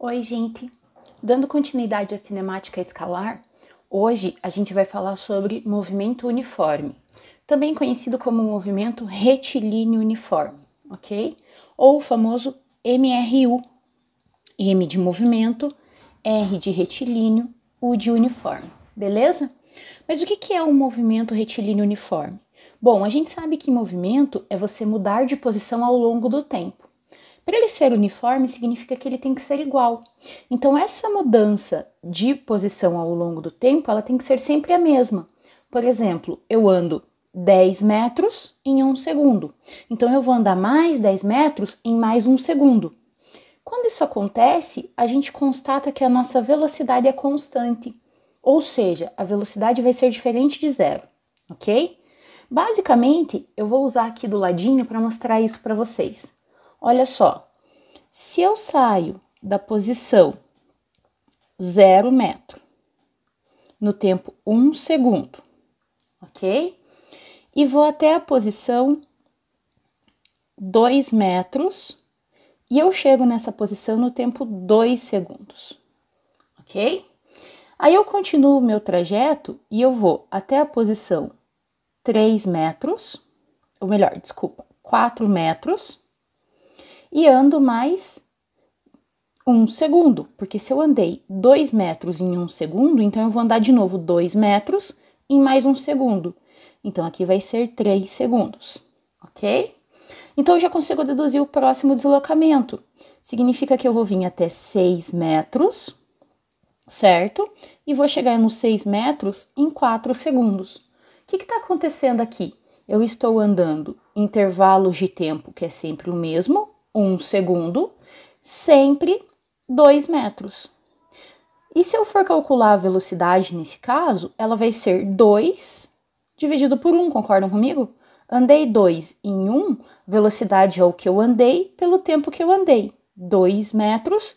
Oi, gente! Dando continuidade à cinemática escalar, hoje a gente vai falar sobre movimento uniforme, também conhecido como movimento retilíneo uniforme, ok? Ou o famoso MRU, M de movimento, R de retilíneo, U de uniforme, beleza? Mas o que é um movimento retilíneo uniforme? Bom, a gente sabe que movimento é você mudar de posição ao longo do tempo. Para ele ser uniforme, significa que ele tem que ser igual. Então, essa mudança de posição ao longo do tempo, ela tem que ser sempre a mesma. Por exemplo, eu ando 10 metros em 1 segundo. Então, eu vou andar mais 10 metros em mais 1 segundo. Quando isso acontece, a gente constata que a nossa velocidade é constante. Ou seja, a velocidade vai ser diferente de zero, ok? Basicamente, eu vou usar aqui do ladinho para mostrar isso para vocês. Olha só, se eu saio da posição 0 metro no tempo 1 segundo, ok? E vou até a posição 2 metros e eu chego nessa posição no tempo 2 segundos, ok? Aí eu continuo o meu trajeto e eu vou até a posição 3 metros, ou melhor, desculpa, 4 metros, e ando mais 1 segundo, porque se eu andei 2 metros em 1 segundo, então eu vou andar de novo 2 metros em mais 1 segundo. Então, aqui vai ser 3 segundos, ok? Então, eu já consigo deduzir o próximo deslocamento. Significa que eu vou vir até 6 metros, certo? E vou chegar nos 6 metros em 4 segundos. O que está acontecendo aqui? Eu estou andando intervalos de tempo, que é sempre o mesmo, 1 segundo, sempre 2 metros. E se eu for calcular a velocidade nesse caso, ela vai ser 2 dividido por 1, concordam comigo? Andei 2 em 1, velocidade é o que eu andei pelo tempo que eu andei. 2 metros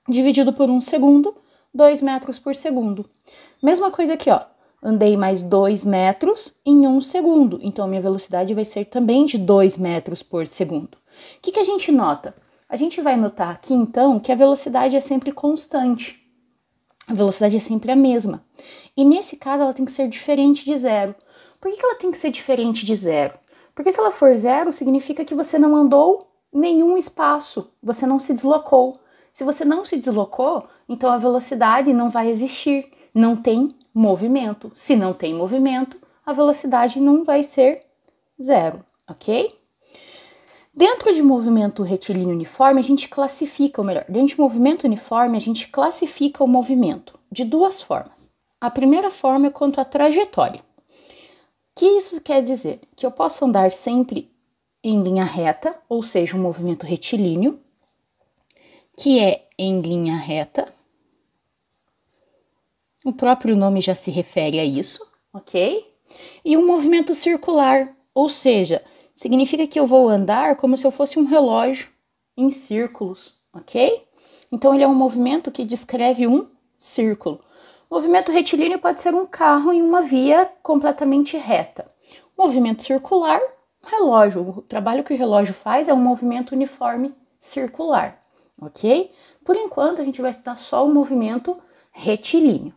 dividido por 1 segundo, 2 metros por segundo. Mesma coisa aqui, ó. Andei mais 2 metros em 1 segundo, então a minha velocidade vai ser também de 2 metros por segundo. O que a gente nota? A gente vai notar aqui, então, que a velocidade é sempre constante. A velocidade é sempre a mesma. E nesse caso, ela tem que ser diferente de zero. Por que ela tem que ser diferente de zero? Porque se ela for zero, significa que você não andou nenhum espaço, você não se deslocou. Se você não se deslocou, então a velocidade não vai existir, não tem movimento. Se não tem movimento, a velocidade não vai ser zero, ok? Dentro de movimento retilíneo uniforme, a gente classifica, ou melhor, dentro de movimento uniforme, a gente classifica o movimento de duas formas. A primeira forma é quanto à trajetória. O que isso quer dizer? Que eu posso andar sempre em linha reta, ou seja, um movimento retilíneo, que é em linha reta. O próprio nome já se refere a isso, ok? E um movimento circular, ou seja, significa que eu vou andar como se eu fosse um relógio em círculos, ok? Então, ele é um movimento que descreve um círculo. O movimento retilíneo pode ser um carro em uma via completamente reta. O movimento circular, relógio. O trabalho que o relógio faz é um movimento uniforme circular, ok? Por enquanto, a gente vai estudar só o movimento retilíneo.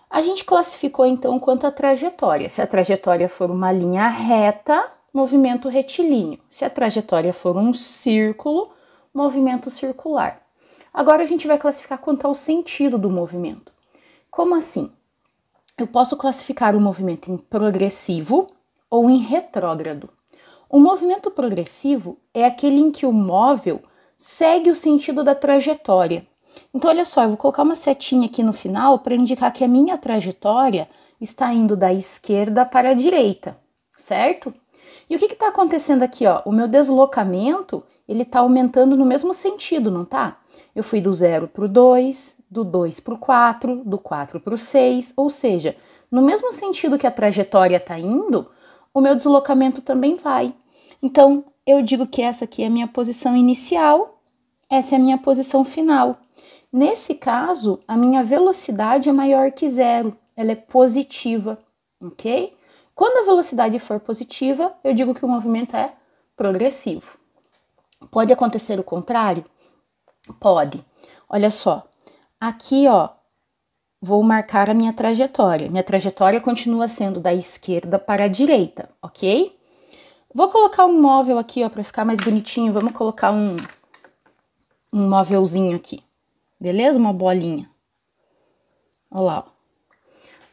A gente classificou, então, quanto à trajetória. Se a trajetória for uma linha reta, movimento retilíneo. Se a trajetória for um círculo, movimento circular. Agora a gente vai classificar quanto ao sentido do movimento. Como assim? Eu posso classificar o movimento em progressivo ou em retrógrado. O movimento progressivo é aquele em que o móvel segue o sentido da trajetória. Então, olha só, eu vou colocar uma setinha aqui no final para indicar que a minha trajetória está indo da esquerda para a direita, certo? E o que está acontecendo aqui, ó? O meu deslocamento, ele está aumentando no mesmo sentido, não tá? Eu fui do 0 para o 2, do 2 para o 4, do 4 para o 6, ou seja, no mesmo sentido que a trajetória está indo, o meu deslocamento também vai. Então, eu digo que essa aqui é a minha posição inicial, essa é a minha posição final. Nesse caso, a minha velocidade é maior que zero, ela é positiva, ok? Quando a velocidade for positiva, eu digo que o movimento é progressivo. Pode acontecer o contrário? Pode. Olha só, aqui, ó, vou marcar a minha trajetória. Minha trajetória continua sendo da esquerda para a direita, ok? Vou colocar um móvel aqui, ó, para ficar mais bonitinho. Vamos colocar um móvelzinho aqui, beleza? Uma bolinha. Olha lá, ó.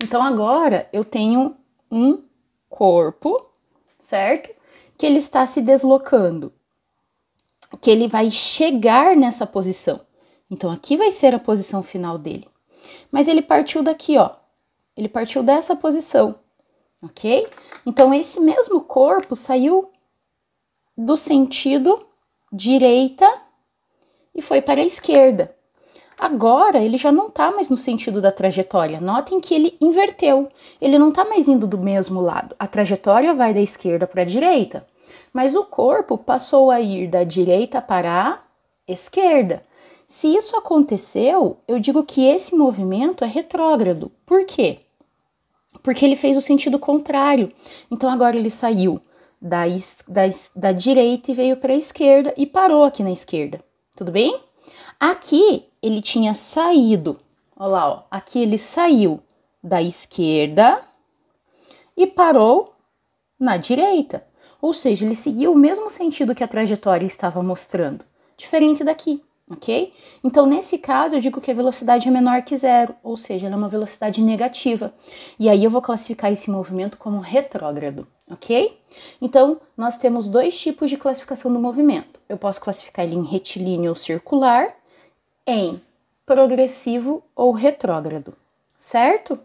Então, agora eu tenho um corpo, certo? Que ele está se deslocando, que ele vai chegar nessa posição. Então, aqui vai ser a posição final dele. Mas ele partiu daqui, ó. Ele partiu dessa posição, ok? Então, esse mesmo corpo saiu do sentido direita e foi para a esquerda. Agora, ele já não está mais no sentido da trajetória. Notem que ele inverteu. Ele não está mais indo do mesmo lado. A trajetória vai da esquerda para a direita, mas o corpo passou a ir da direita para a esquerda. Se isso aconteceu, eu digo que esse movimento é retrógrado. Por quê? Porque ele fez o sentido contrário. Então, agora ele saiu da direita e veio para a esquerda e parou aqui na esquerda. Tudo bem? Aqui ele tinha saído, olha lá, ó, aqui ele saiu da esquerda e parou na direita. Ou seja, ele seguiu o mesmo sentido que a trajetória estava mostrando, diferente daqui, ok? Então, nesse caso, eu digo que a velocidade é menor que zero, ou seja, ela é uma velocidade negativa. E aí eu vou classificar esse movimento como retrógrado, ok? Então, nós temos dois tipos de classificação do movimento. Eu posso classificar ele em retilíneo ou circular, em progressivo ou retrógrado, certo?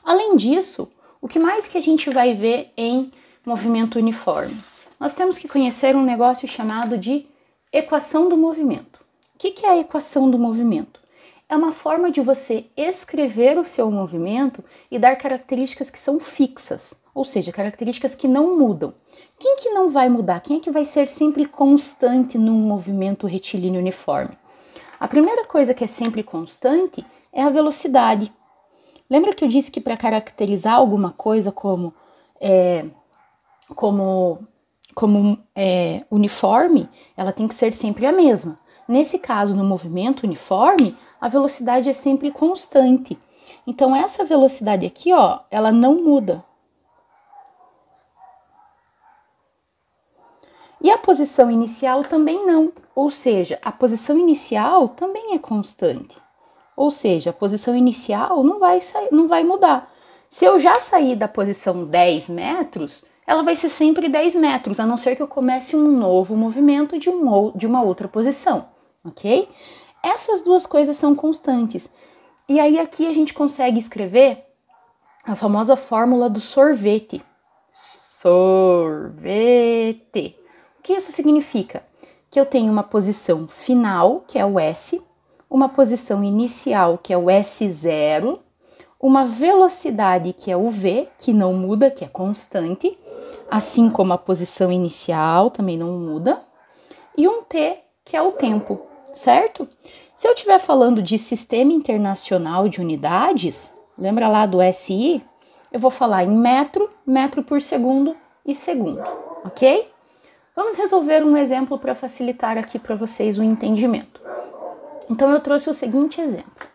Além disso, o que mais que a gente vai ver em movimento uniforme? Nós temos que conhecer um negócio chamado de equação do movimento. O que é a equação do movimento? É uma forma de você escrever o seu movimento e dar características que são fixas, ou seja, características que não mudam. Quem que não vai mudar? Quem é que vai ser sempre constante num movimento retilíneo uniforme? A primeira coisa que é sempre constante é a velocidade. Lembra que eu disse que para caracterizar alguma coisa como uniforme, ela tem que ser sempre a mesma. Nesse caso, no movimento uniforme, a velocidade é sempre constante. Então, essa velocidade aqui, ó, ela não muda. E a posição inicial também não, ou seja, a posição inicial também é constante. Ou seja, a posição inicial não vai mudar. Se eu já sair da posição 10 metros, ela vai ser sempre 10 metros, a não ser que eu comece um novo movimento de uma outra posição, ok? Essas duas coisas são constantes. E aí aqui a gente consegue escrever a famosa fórmula do sorvete. Sorvete. O que isso significa? Que eu tenho uma posição final, que é o S, uma posição inicial, que é o S0, uma velocidade, que é o V, que não muda, que é constante, assim como a posição inicial também não muda, e um T, que é o tempo, certo? Se eu estiver falando de Sistema Internacional de Unidades, lembra lá do SI? Eu vou falar em metro, metro por segundo e segundo, ok? Vamos resolver um exemplo para facilitar aqui para vocês o entendimento. Então, eu trouxe o seguinte exemplo.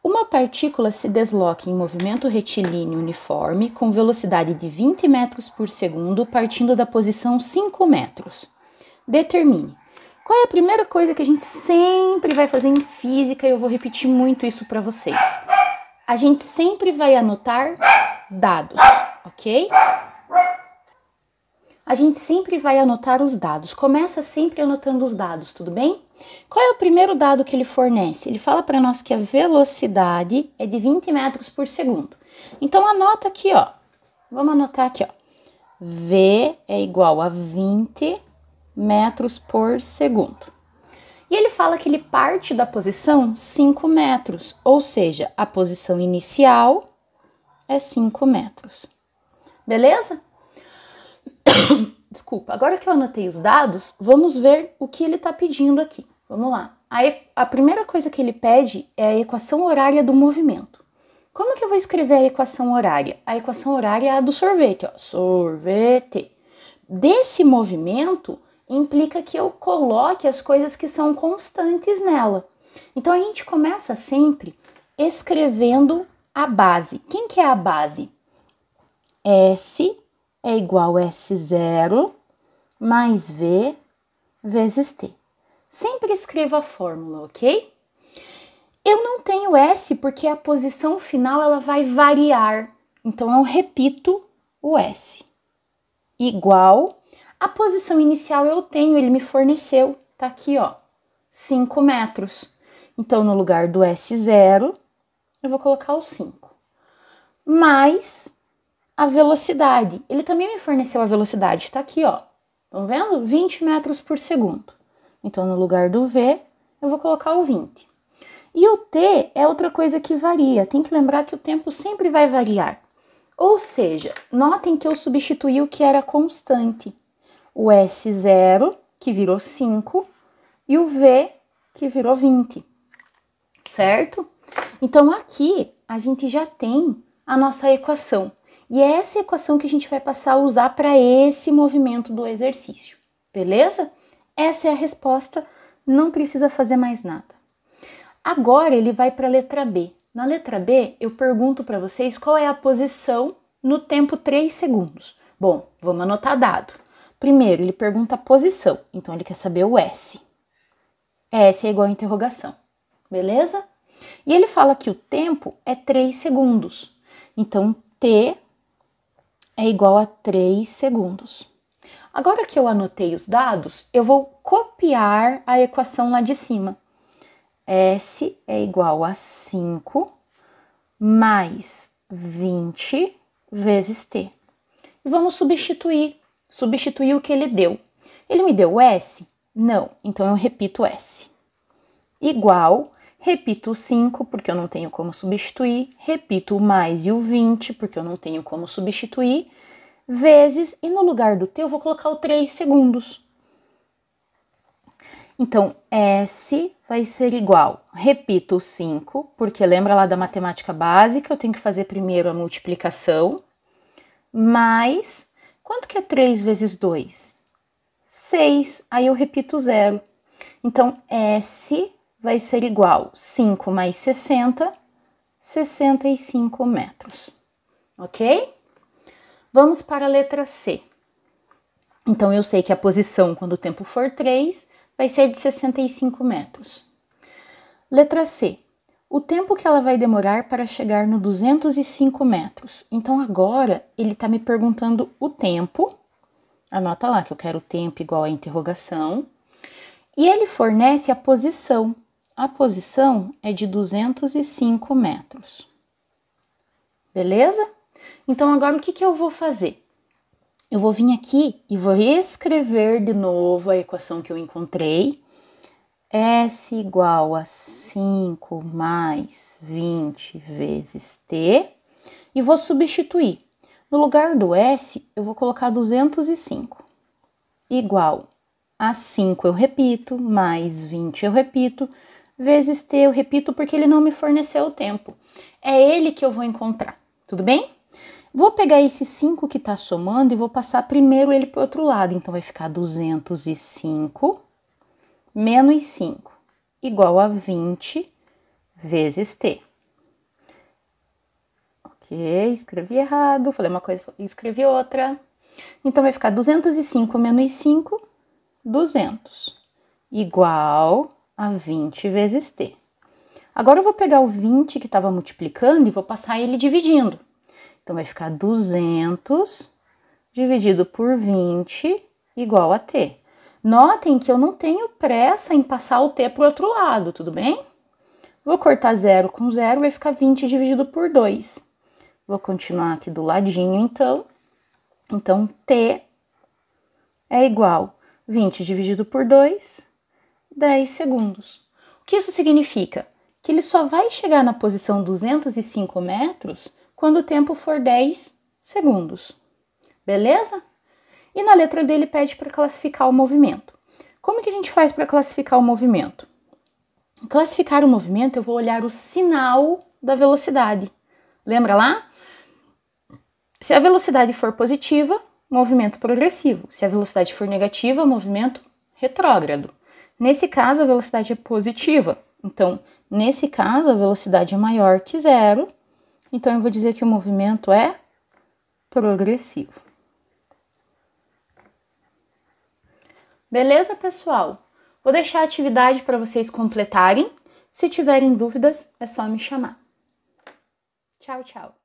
Uma partícula se desloca em movimento retilíneo uniforme com velocidade de 20 metros por segundo, partindo da posição 5 metros. Determine. Qual é a primeira coisa que a gente sempre vai fazer em física? E eu vou repetir muito isso para vocês. A gente sempre vai anotar dados, ok? A gente sempre vai anotar os dados. Começa sempre anotando os dados, tudo bem? Qual é o primeiro dado que ele fornece? Ele fala para nós que a velocidade é de 20 metros por segundo. Então, anota aqui, ó. Vamos anotar aqui, ó. V é igual a 20 metros por segundo. E ele fala que ele parte da posição 5 metros, ou seja, a posição inicial é 5 metros. Beleza? Desculpa, agora que eu anotei os dados, vamos ver o que ele está pedindo aqui. Vamos lá. A primeira coisa que ele pede é a equação horária do movimento. Como que eu vou escrever a equação horária? A equação horária é a do sorvete, ó. Sorvete. Desse movimento implica que eu coloque as coisas que são constantes nela. Então, a gente começa sempre escrevendo a base. Quem que é a base? S é igual a S0 mais V vezes T. Sempre escreva a fórmula, ok? Eu não tenho S porque a posição final ela vai variar. Então, eu repito o S. Igual a posição inicial eu tenho, ele me forneceu. Tá aqui, ó, 5 metros. Então, no lugar do S0, eu vou colocar o 5. Mais a velocidade. Ele também me forneceu a velocidade, tá aqui, ó. Estão vendo? 20 metros por segundo. Então, no lugar do V, eu vou colocar o 20. E o T é outra coisa que varia. Tem que lembrar que o tempo sempre vai variar. Ou seja, notem que eu substituí o que era constante. O S0, que virou 5, e o V, que virou 20. Certo? Então, aqui, a gente já tem a nossa equação. E é essa equação que a gente vai passar a usar para esse movimento do exercício. Beleza? Essa é a resposta, não precisa fazer mais nada. Agora ele vai para a letra B. Na letra B, eu pergunto para vocês qual é a posição no tempo 3 segundos. Bom, vamos anotar dado. Primeiro, ele pergunta a posição, então ele quer saber o S. S é igual a interrogação, beleza? E ele fala que o tempo é 3 segundos, então T é igual a 3 segundos. Agora que eu anotei os dados, eu vou copiar a equação lá de cima. S é igual a 5 mais 20 vezes T. E vamos substituir o que ele deu. Ele me deu S? Não, então eu repito S. Igual, repito o 5, porque eu não tenho como substituir, repito o mais e o 20, porque eu não tenho como substituir, vezes, e no lugar do T eu vou colocar o 3 segundos. Então, S vai ser igual, repito o 5, porque lembra lá da matemática básica, eu tenho que fazer primeiro a multiplicação, mais, quanto que é 3 vezes 2? 6, aí eu repito o 0. Então, S vai ser igual 5 mais 60, 65 metros, ok? Vamos para a letra C. Então, eu sei que a posição, quando o tempo for 3, vai ser de 65 metros. Letra C. O tempo que ela vai demorar para chegar no 205 metros. Então, agora, ele está me perguntando o tempo. Anota lá que eu quero o tempo igual a interrogação. E ele fornece a posição. A posição é de 205 metros. Beleza? Então, agora o que eu vou fazer? Eu vou vir aqui e vou escrever de novo a equação que eu encontrei. S igual a 5 mais 20 vezes T. E vou substituir. No lugar do S, eu vou colocar 205. Igual a 5 eu repito, mais 20 eu repito, vezes T eu repito porque ele não me forneceu o tempo. É ele que eu vou encontrar, tudo bem? Vou pegar esse 5 que está somando e vou passar primeiro ele para o outro lado. Então, vai ficar 205 menos 5, igual a 20 vezes T. Ok, escrevi errado, falei uma coisa e escrevi outra. Então, vai ficar 205 menos 5, 200, igual a 20 vezes T. Agora, eu vou pegar o 20 que estava multiplicando e vou passar ele dividindo. Então, vai ficar 200 dividido por 20 igual a T. Notem que eu não tenho pressa em passar o T para o outro lado, tudo bem? Vou cortar 0 com 0, vai ficar 20 dividido por 2. Vou continuar aqui do ladinho, então. Então, T é igual a 20 dividido por 2, 10 segundos. O que isso significa? Que ele só vai chegar na posição 205 metros quando o tempo for 10 segundos. Beleza? E na letra D ele pede para classificar o movimento. Como que a gente faz para classificar o movimento? Classificar o movimento, eu vou olhar o sinal da velocidade. Lembra lá? Se a velocidade for positiva, movimento progressivo. Se a velocidade for negativa, movimento retrógrado. Nesse caso, a velocidade é positiva, Então, nesse caso, a velocidade é maior que 0, então eu vou dizer que o movimento é progressivo. Beleza, pessoal? Vou deixar a atividade para vocês completarem. Se tiverem dúvidas, é só me chamar. Tchau, tchau!